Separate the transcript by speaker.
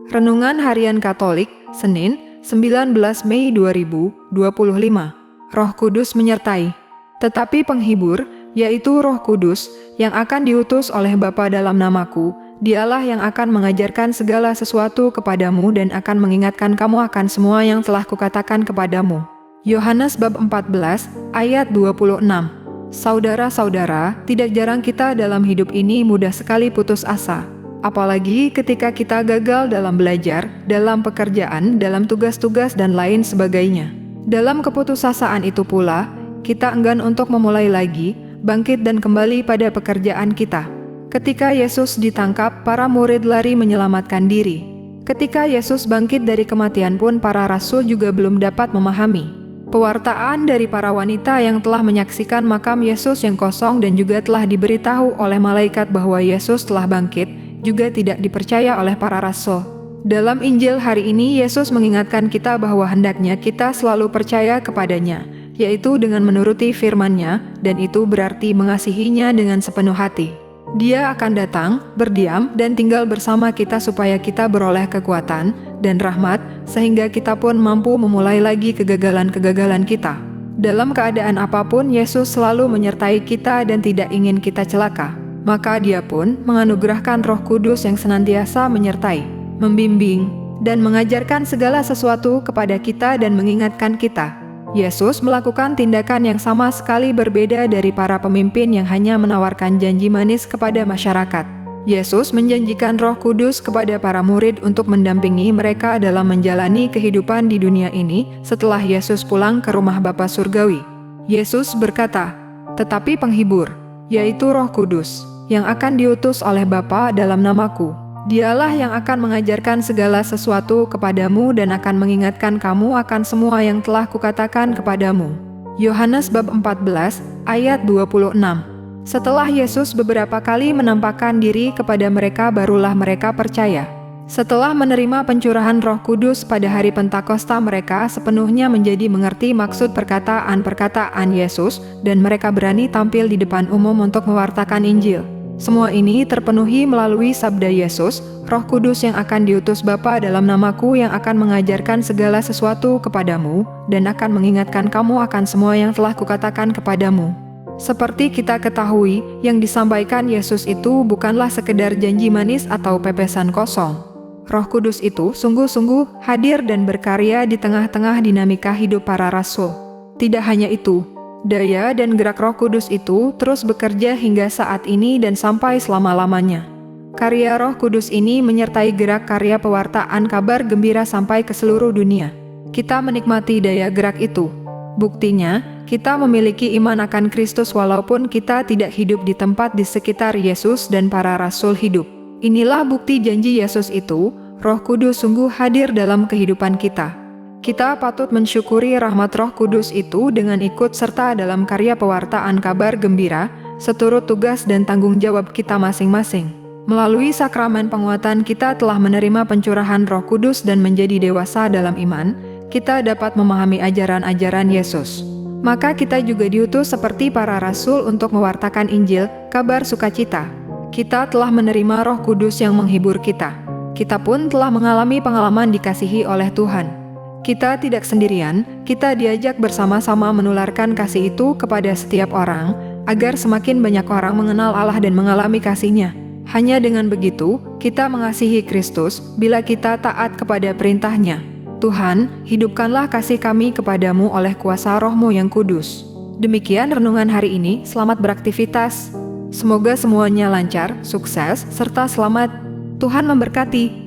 Speaker 1: Renungan Harian Katolik, Senin, 19 Mei 2025. Roh Kudus menyertai. Tetapi penghibur, yaitu Roh Kudus, yang akan diutus oleh Bapa dalam namaku, Dialah yang akan mengajarkan segala sesuatu kepadamu dan akan mengingatkan kamu akan semua yang telah kukatakan kepadamu. Yohanes bab 14, ayat 26. Saudara-saudara, tidak jarang kita dalam hidup ini mudah sekali putus asa. Apalagi ketika kita gagal dalam belajar, dalam pekerjaan, dalam tugas-tugas dan lain sebagainya. Dalam keputusasaan itu pula, kita enggan untuk memulai lagi, bangkit dan kembali pada pekerjaan kita. Ketika Yesus ditangkap, para murid lari menyelamatkan diri. Ketika Yesus bangkit dari kematian pun para rasul juga belum dapat memahami. Pewartaan dari para wanita yang telah menyaksikan makam Yesus yang kosong dan juga telah diberitahu oleh malaikat bahwa Yesus telah bangkit, juga tidak dipercaya oleh para rasul. Dalam Injil hari ini, Yesus mengingatkan kita bahwa hendaknya kita selalu percaya kepadanya, yaitu dengan menuruti firman-Nya, dan itu berarti mengasihinya dengan sepenuh hati. Dia akan datang, berdiam, dan tinggal bersama kita supaya kita beroleh kekuatan dan rahmat, sehingga kita pun mampu memulai lagi kegagalan-kegagalan kita. Dalam keadaan apapun, Yesus selalu menyertai kita dan tidak ingin kita celaka. Maka Dia pun menganugerahkan Roh Kudus yang senantiasa menyertai, membimbing, dan mengajarkan segala sesuatu kepada kita dan mengingatkan kita. Yesus melakukan tindakan yang sama sekali berbeda dari para pemimpin yang hanya menawarkan janji manis kepada masyarakat. Yesus menjanjikan Roh Kudus kepada para murid untuk mendampingi mereka dalam menjalani kehidupan di dunia ini setelah Yesus pulang ke rumah Bapa Surgawi. Yesus berkata, "Tetapi penghibur, yaitu Roh Kudus, yang akan diutus oleh Bapa dalam namaku, Dialah yang akan mengajarkan segala sesuatu kepadamu dan akan mengingatkan kamu akan semua yang telah kukatakan kepadamu." Yohanes bab 14, ayat 26. Setelah Yesus beberapa kali menampakkan diri kepada mereka, barulah mereka percaya. Setelah menerima pencurahan Roh Kudus pada hari Pentakosta, mereka sepenuhnya menjadi mengerti maksud perkataan-perkataan Yesus, dan mereka berani tampil di depan umum untuk mewartakan Injil. Semua ini terpenuhi melalui sabda Yesus, Roh Kudus yang akan diutus Bapa dalam namaku yang akan mengajarkan segala sesuatu kepadamu, dan akan mengingatkan kamu akan semua yang telah kukatakan kepadamu. Seperti kita ketahui, yang disampaikan Yesus itu bukanlah sekedar janji manis atau pepesan kosong. Roh Kudus itu sungguh-sungguh hadir dan berkarya di tengah-tengah dinamika hidup para rasul. Tidak hanya itu, daya dan gerak Roh Kudus itu terus bekerja hingga saat ini dan sampai selama-lamanya. Karya Roh Kudus ini menyertai gerak karya pewartaan kabar gembira sampai ke seluruh dunia. Kita menikmati daya gerak itu. Buktinya, kita memiliki iman akan Kristus walaupun kita tidak hidup di tempat di sekitar Yesus dan para rasul hidup. Inilah bukti janji Yesus itu, Roh Kudus sungguh hadir dalam kehidupan kita. Kita patut mensyukuri rahmat Roh Kudus itu dengan ikut serta dalam karya pewartaan kabar gembira, seturut tugas dan tanggung jawab kita masing-masing. Melalui sakramen penguatan kita telah menerima pencurahan Roh Kudus dan menjadi dewasa dalam iman, kita dapat memahami ajaran-ajaran Yesus. Maka kita juga diutus seperti para rasul untuk mewartakan Injil, kabar sukacita. Kita telah menerima Roh Kudus yang menghibur kita. Kita pun telah mengalami pengalaman dikasihi oleh Tuhan. Kita tidak sendirian, kita diajak bersama-sama menularkan kasih itu kepada setiap orang, agar semakin banyak orang mengenal Allah dan mengalami kasih-Nya. Hanya dengan begitu, kita mengasihi Kristus bila kita taat kepada perintah-Nya. Tuhan, hidupkanlah kasih kami kepadamu oleh kuasa Roh-Mu yang kudus. Demikian renungan hari ini, selamat beraktivitas. Semoga semuanya lancar, sukses, serta selamat. Tuhan memberkati.